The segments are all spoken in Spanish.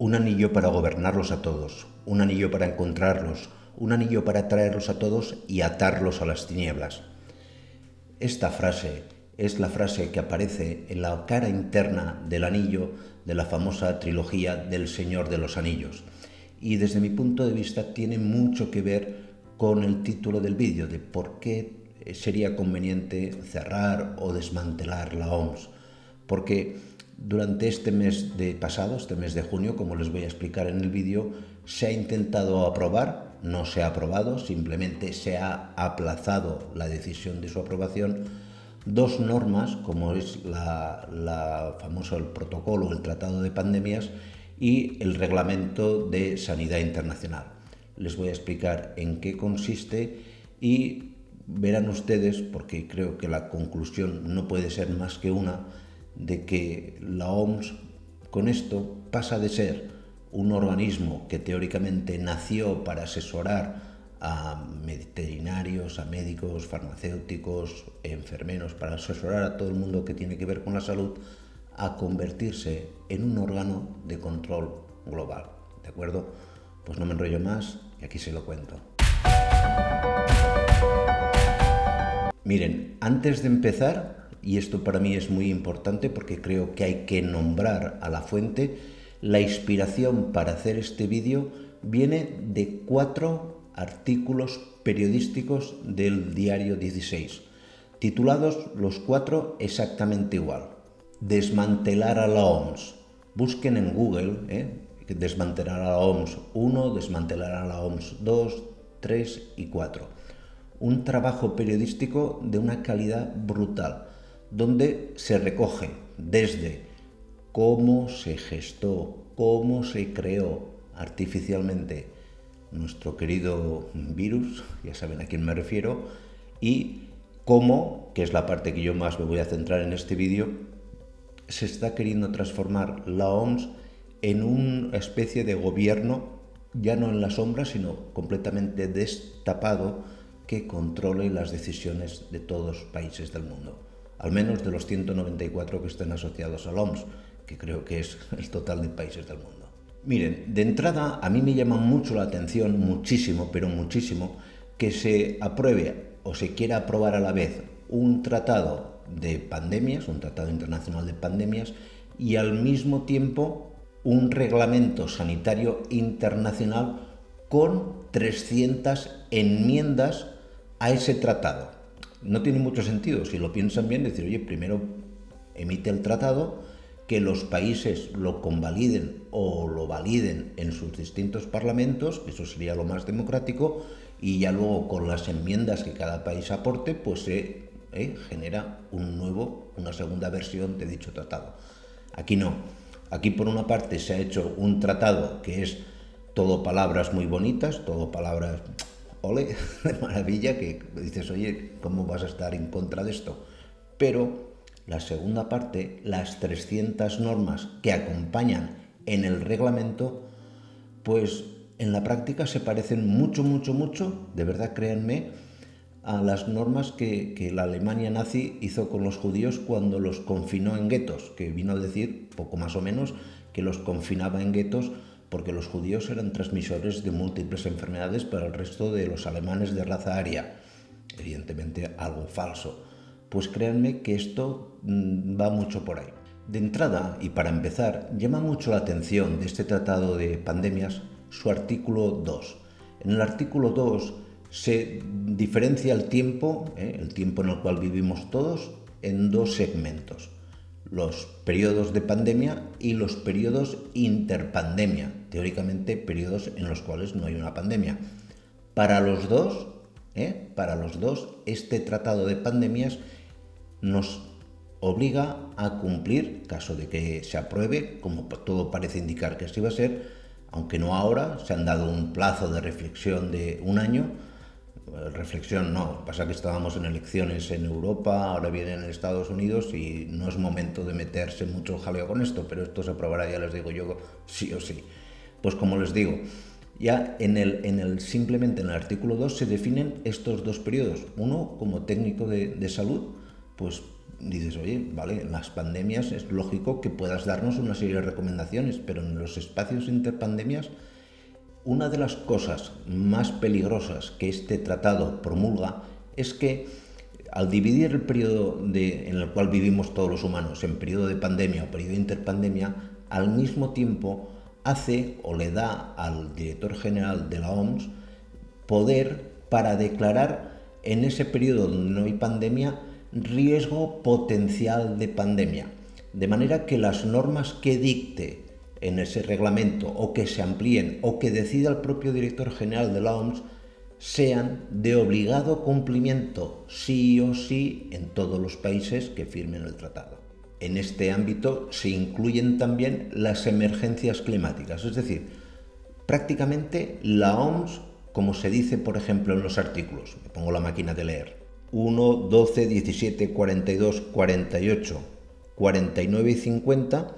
Un anillo para gobernarlos a todos, un anillo para encontrarlos, un anillo para traerlos a todos y atarlos a las tinieblas. Esta frase es la frase que aparece en la cara interna del anillo de la famosa trilogía del Señor de los Anillos. Y desde mi punto de vista tiene mucho que ver con el título del vídeo, de por qué sería conveniente cerrar o desmantelar la OMS. Porque durante este mes de junio, como les voy a explicar en el vídeo, se ha intentado aprobar, no se ha aprobado, simplemente se ha aplazado la decisión de su aprobación, dos normas, como es el protocolo, el Tratado de Pandemias y el Reglamento de Sanidad Internacional. Les voy a explicar en qué consiste y verán ustedes, porque creo que la conclusión no puede ser más que una, de que la OMS con esto pasa de ser un organismo que teóricamente nació para asesorar a veterinarios, a médicos, farmacéuticos, enfermeros, para asesorar a todo el mundo que tiene que ver con la salud, a convertirse en un órgano de control global. ¿De acuerdo? Pues no me enrollo más y aquí se lo cuento. Miren, antes de empezar, y esto para mí es muy importante porque creo que hay que nombrar a la fuente, la inspiración para hacer este vídeo viene de 4 artículos periodísticos del diario 16, titulados los 4 exactamente igual. Desmantelar a la OMS. Busquen en Google, desmantelar a la OMS 1, desmantelar a la OMS 2, 3 y 4. Un trabajo periodístico de una calidad brutal, donde se recoge desde cómo se gestó, cómo se creó artificialmente nuestro querido virus, ya saben a quién me refiero, y cómo, que es la parte que yo más me voy a centrar en este vídeo, se está queriendo transformar la OMS en una especie de gobierno, ya no en la sombra, sino completamente destapado, que controle las decisiones de todos los países del mundo, al menos de los 194 que estén asociados a la OMS, que creo que es el total de países del mundo. Miren, de entrada a mí me llama mucho la atención, muchísimo, pero muchísimo, que se apruebe o se quiera aprobar a la vez un tratado de pandemias, un tratado internacional de pandemias, y al mismo tiempo un reglamento sanitario internacional con 300 enmiendas a ese tratado. No tiene mucho sentido, si lo piensan bien, decir, oye, primero emite el tratado, que los países lo convaliden o lo validen en sus distintos parlamentos, eso sería lo más democrático, y ya luego con las enmiendas que cada país aporte, pues se genera una segunda versión de dicho tratado. Aquí no. Aquí por una parte se ha hecho un tratado que es todo palabras muy bonitas, todo palabras ole, de maravilla, que dices, oye, ¿cómo vas a estar en contra de esto? Pero la segunda parte, las 300 normas que acompañan en el reglamento, pues en la práctica se parecen mucho, de verdad créanme, a las normas que la Alemania nazi hizo con los judíos cuando los confinó en guetos, que vino a decir, poco más o menos, que los confinaba en guetos porque los judíos eran transmisores de múltiples enfermedades para el resto de los alemanes de raza aria. Evidentemente algo falso. Pues créanme que esto va mucho por ahí. De entrada, y para empezar, llama mucho la atención de este tratado de pandemias su artículo 2. En el artículo 2 se diferencia el tiempo en el cual vivimos todos, en dos segmentos: los periodos de pandemia y los periodos interpandemia, teóricamente periodos en los cuales no hay una pandemia. Para los dos, este tratado de pandemias nos obliga a cumplir, caso de que se apruebe, como todo parece indicar que así va a ser, aunque no ahora, se han dado un plazo de reflexión de un año. Reflexión no, pasa que estábamos en elecciones en Europa, ahora vienen en Estados Unidos y no es momento de meterse mucho jaleo con esto, pero esto se aprobará, ya les digo yo, sí o sí. Pues como les digo, ya simplemente en el artículo 2 se definen estos dos periodos. Uno, como técnico de salud, pues dices, oye, vale, en las pandemias es lógico que puedas darnos una serie de recomendaciones, pero en los espacios interpandemias, una de las cosas más peligrosas que este tratado promulga es que al dividir el periodo en el cual vivimos todos los humanos en periodo de pandemia o periodo de interpandemia, al mismo tiempo hace o le da al director general de la OMS poder para declarar en ese periodo donde no hay pandemia riesgo potencial de pandemia. De manera que las normas que dicte en ese reglamento o que se amplíen o que decida el propio director general de la OMS sean de obligado cumplimiento sí o sí en todos los países que firmen el tratado. En este ámbito se incluyen también las emergencias climáticas, es decir, prácticamente la OMS, como se dice por ejemplo en los artículos, me pongo la máquina de leer, 1, 12, 17, 42, 48, 49 y 50,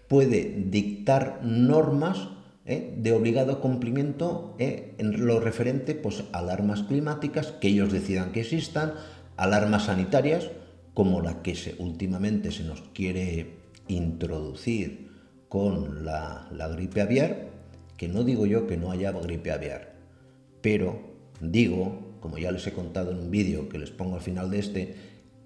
puede dictar normas de obligado cumplimiento en lo referente pues, a alarmas climáticas que ellos decidan que existan, alarmas sanitarias como la que últimamente se nos quiere introducir con la gripe aviar, que no digo yo que no haya gripe aviar, pero digo, como ya les he contado en un vídeo que les pongo al final de este,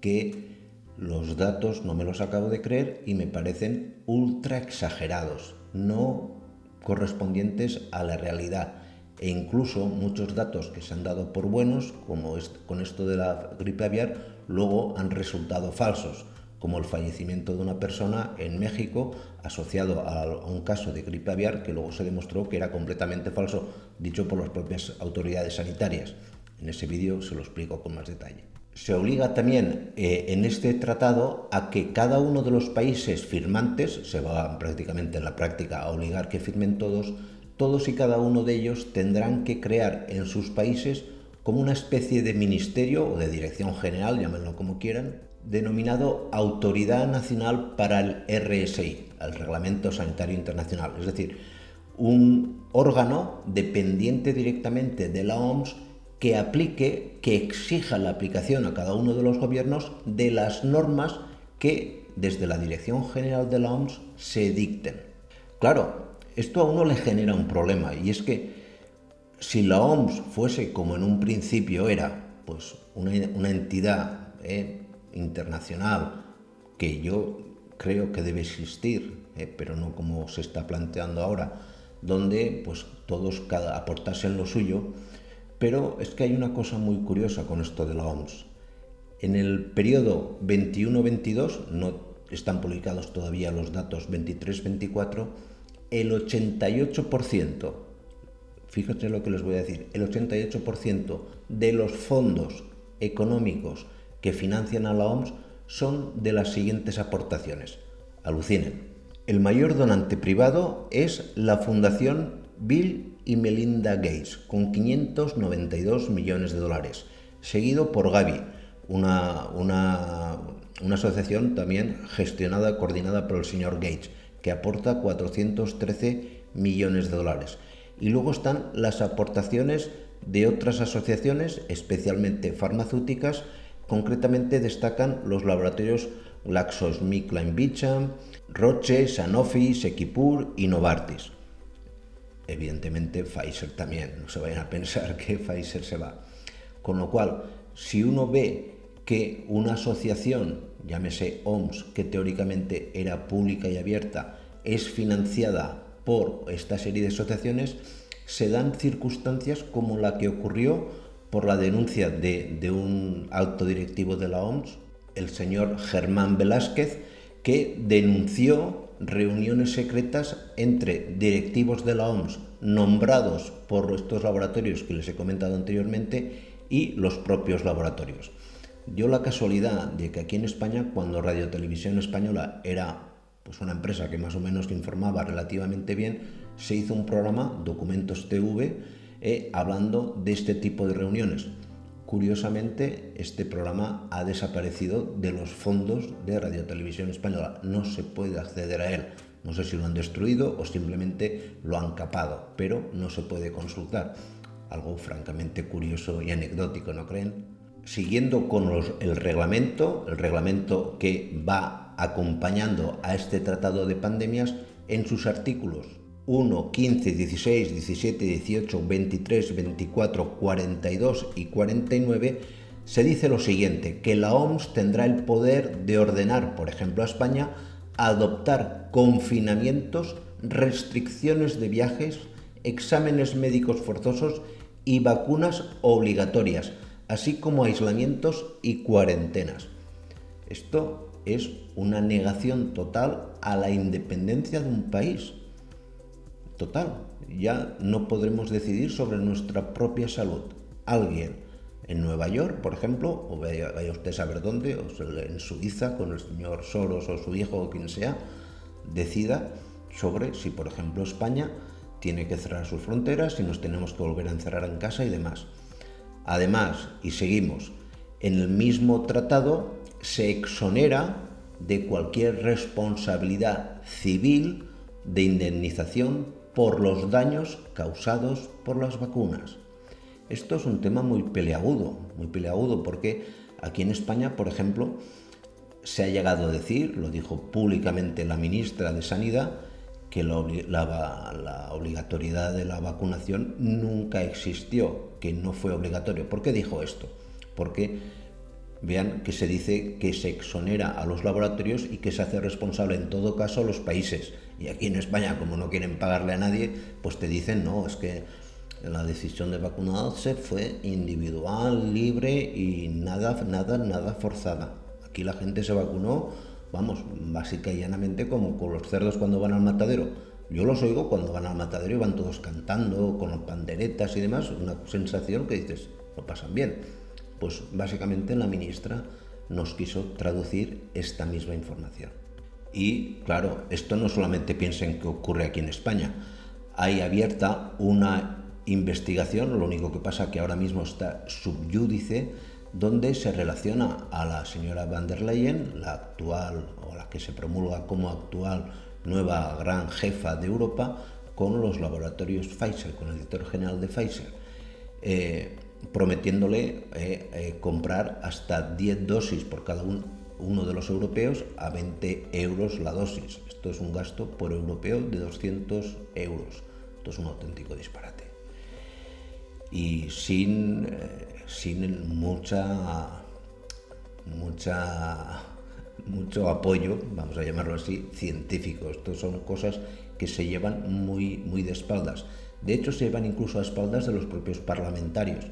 que los datos no me los acabo de creer y me parecen ultra exagerados, no correspondientes a la realidad. E incluso muchos datos que se han dado por buenos, como con esto de la gripe aviar, luego han resultado falsos, como el fallecimiento de una persona en México asociado a un caso de gripe aviar que luego se demostró que era completamente falso, dicho por las propias autoridades sanitarias. En ese vídeo se lo explico con más detalle. Se obliga también en este tratado a que cada uno de los países firmantes, se va prácticamente en la práctica a obligar que firmen todos y cada uno de ellos tendrán que crear en sus países como una especie de ministerio o de dirección general, llámenlo como quieran, denominado Autoridad Nacional para el RSI, el Reglamento Sanitario Internacional, es decir, un órgano dependiente directamente de la OMS que aplique, que exija la aplicación a cada uno de los gobiernos de las normas que desde la Dirección General de la OMS se dicten. Claro, esto a uno le genera un problema, y es que si la OMS fuese como en un principio era, pues una entidad internacional que yo creo que debe existir, pero no como se está planteando ahora, donde pues todos aportasen lo suyo. Pero es que hay una cosa muy curiosa con esto de la OMS. En el periodo 21-22, no están publicados todavía los datos 23-24, el 88%, fíjense lo que les voy a decir, el 88% de los fondos económicos que financian a la OMS son de las siguientes aportaciones. Alucinen. El mayor donante privado es la Fundación Bill y Melinda Gates, con 592 millones de dólares, seguido por Gavi, una asociación también gestionada, coordinada por el señor Gates, que aporta 413 millones de dólares. Y luego están las aportaciones de otras asociaciones, especialmente farmacéuticas. Concretamente destacan los laboratorios GlaxoSmithKline, Roche, Sanofi, Sequipur y Novartis. Evidentemente Pfizer también, no se vayan a pensar que Pfizer se va. Con lo cual, si uno ve que una asociación, llámese OMS, que teóricamente era pública y abierta, es financiada por esta serie de asociaciones, se dan circunstancias como la que ocurrió por la denuncia de un alto directivo de la OMS, el señor Germán Velázquez, que denunció reuniones secretas entre directivos de la OMS nombrados por estos laboratorios que les he comentado anteriormente y los propios laboratorios. Dio la casualidad de que aquí en España, cuando Radio Televisión Española era pues una empresa que más o menos informaba relativamente bien, se hizo un programa, Documentos TV, hablando de este tipo de reuniones. Curiosamente, este programa ha desaparecido de los fondos de Radio Televisión Española. No se puede acceder a él. No sé si lo han destruido o simplemente lo han capado, pero no se puede consultar. Algo francamente curioso y anecdótico, ¿no creen? siguiendo con el reglamento que va acompañando a este tratado de pandemias, en sus artículos 1, 15, 16, 17, 18, 23, 24, 42 y 49, se dice lo siguiente, que la OMS tendrá el poder de ordenar, por ejemplo, a España, adoptar confinamientos, restricciones de viajes, exámenes médicos forzosos y vacunas obligatorias, así como aislamientos y cuarentenas. Esto es una negación total a la independencia de un país. Total, ya no podremos decidir sobre nuestra propia salud. Alguien en Nueva York, por ejemplo, o vaya usted a saber dónde, o en Suiza, con el señor Soros o su hijo o quien sea, decida sobre si, por ejemplo, España tiene que cerrar sus fronteras, si nos tenemos que volver a encerrar en casa y demás. Además, y seguimos, en el mismo tratado se exonera de cualquier responsabilidad civil de indemnización por los daños causados por las vacunas. Esto es un tema muy peleagudo, porque aquí en España, por ejemplo, se ha llegado a decir, lo dijo públicamente la ministra de Sanidad, que la obligatoriedad de la vacunación nunca existió, que no fue obligatorio. ¿Por qué dijo esto? Porque vean que se dice que se exonera a los laboratorios y que se hace responsable en todo caso a los países. Y aquí en España, como no quieren pagarle a nadie, pues te dicen, no, es que la decisión de vacunarse fue individual, libre y nada forzada. Aquí la gente se vacunó, vamos, básica y llanamente como con los cerdos cuando van al matadero. Yo los oigo cuando van al matadero y van todos cantando, con las panderetas y demás, una sensación que dices, lo pasan bien. Pues básicamente la ministra nos quiso traducir esta misma información. Y claro, esto no solamente piensen que ocurre aquí en España. Hay abierta una investigación, lo único que pasa que ahora mismo está sub iudice, donde se relaciona a la señora van der Leyen, la actual o la que se promulga como actual nueva gran jefa de Europa, con los laboratorios Pfizer, con el director general de Pfizer, prometiéndole comprar hasta 10 dosis por cada uno de los europeos a 20 euros la dosis. Esto es un gasto por europeo de 200 euros. Esto es un auténtico disparate. Y sin mucho apoyo, vamos a llamarlo así, científico. Estas son cosas que se llevan muy de espaldas. De hecho, se llevan incluso a espaldas de los propios parlamentarios,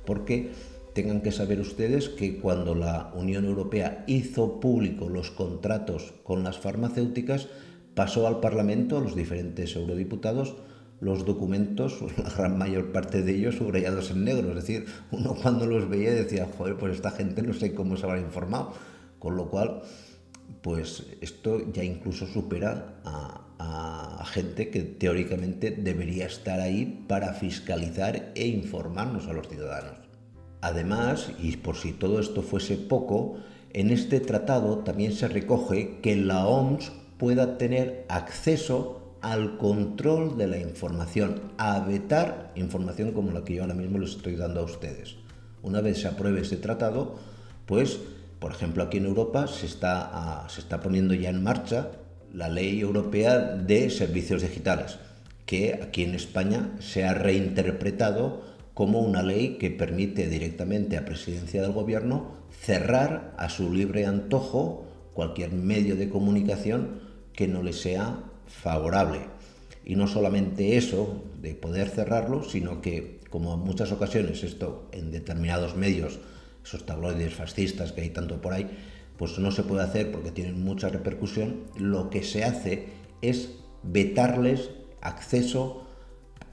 porque tengan que saber ustedes que cuando la Unión Europea hizo público los contratos con las farmacéuticas, pasó al Parlamento, a los diferentes eurodiputados, los documentos, la gran mayor parte de ellos subrayados en negro. Es decir, uno cuando los veía decía, joder, pues esta gente no sé cómo se habrá informado. Con lo cual, pues esto ya incluso supera a gente que teóricamente debería estar ahí para fiscalizar e informarnos a los ciudadanos. Además, y por si todo esto fuese poco, en este tratado también se recoge que la OMS pueda tener acceso al control de la información, a vetar información como la que yo ahora mismo les estoy dando a ustedes. Una vez se apruebe ese tratado, pues, por ejemplo, aquí en Europa se está poniendo ya en marcha la Ley Europea de Servicios Digitales, que aquí en España se ha reinterpretado como una ley que permite directamente a Presidencia del Gobierno cerrar a su libre antojo cualquier medio de comunicación que no le sea favorable. Y no solamente eso, de poder cerrarlo, sino que, como en muchas ocasiones esto en determinados medios, esos tabloides fascistas que hay tanto por ahí, pues no se puede hacer porque tienen mucha repercusión, lo que se hace es vetarles acceso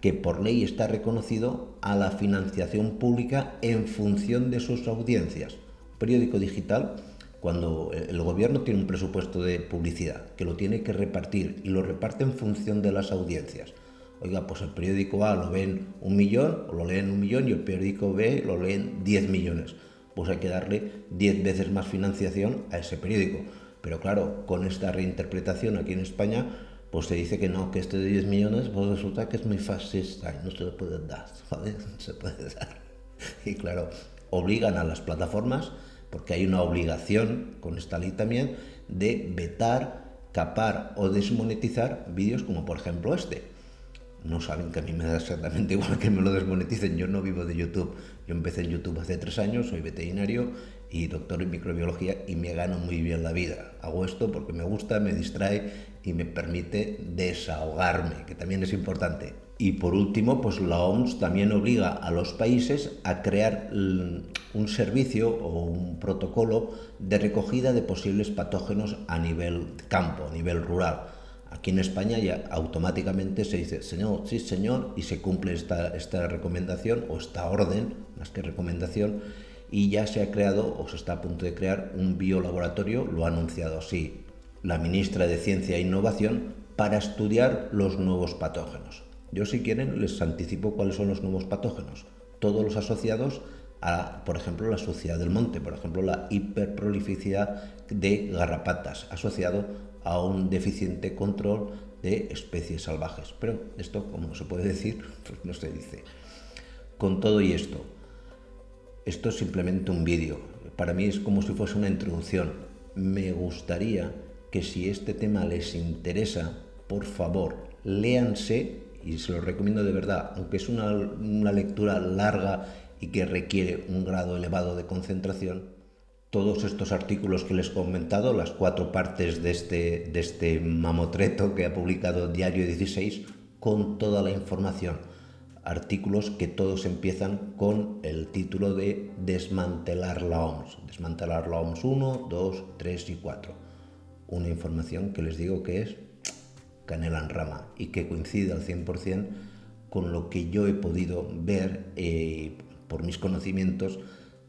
que por ley está reconocido a la financiación pública en función de sus audiencias. Un periódico digital, cuando el gobierno tiene un presupuesto de publicidad que lo tiene que repartir y lo reparte en función de las audiencias. Oiga, pues el periódico A lo ven 1 millón, o lo leen 1 millón, y el periódico B lo leen 10 millones. Pues hay que darle 10 veces más financiación a ese periódico. Pero claro, con esta reinterpretación aquí en España, pues se dice que no, que este de 10 millones, pues resulta que es muy fascista y no se lo puede dar, ¿vale? No se puede dar. Y claro, obligan a las plataformas, porque hay una obligación con esta ley también, de vetar, capar o desmonetizar vídeos como por ejemplo este. No saben que a mí me da exactamente igual que me lo desmoneticen. Yo no vivo de YouTube. Yo empecé en YouTube hace 3 años, soy veterinario y doctor en microbiología y me gano muy bien la vida. Hago esto porque me gusta, me distrae y me permite desahogarme, que también es importante. Y por último, pues la OMS también obliga a los países a crear un servicio o un protocolo de recogida de posibles patógenos a nivel campo, a nivel rural. Aquí en España ya automáticamente se dice, señor, sí señor, y se cumple esta recomendación o esta orden, más que recomendación, y ya se ha creado o se está a punto de crear un biolaboratorio, lo ha anunciado así la ministra de Ciencia e Innovación, para estudiar los nuevos patógenos. Yo, si quieren, les anticipo cuáles son los nuevos patógenos. Todos los asociados a, por ejemplo, la suciedad del monte, por ejemplo, la hiperprolificidad de garrapatas, asociado a un deficiente control de especies salvajes. Pero esto, como no se puede decir, pues no se dice. Con todo y esto es simplemente un vídeo. Para mí es como si fuese una introducción. Me gustaría que si este tema les interesa, por favor, léanse, y se lo recomiendo de verdad, aunque es una lectura larga y que requiere un grado elevado de concentración, todos estos artículos que les he comentado, las 4 partes de este mamotreto que ha publicado Diario 16, con toda la información. Artículos que todos empiezan con el título de Desmantelar la OMS. Desmantelar la OMS 1, 2, 3 y 4. Una información que les digo que es canela en rama y que coincide al 100% con lo que yo he podido ver por mis conocimientos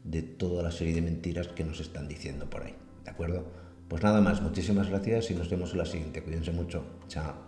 de toda la serie de mentiras que nos están diciendo por ahí. ¿De acuerdo? Pues nada más, muchísimas gracias y nos vemos en la siguiente. Cuídense mucho. Chao.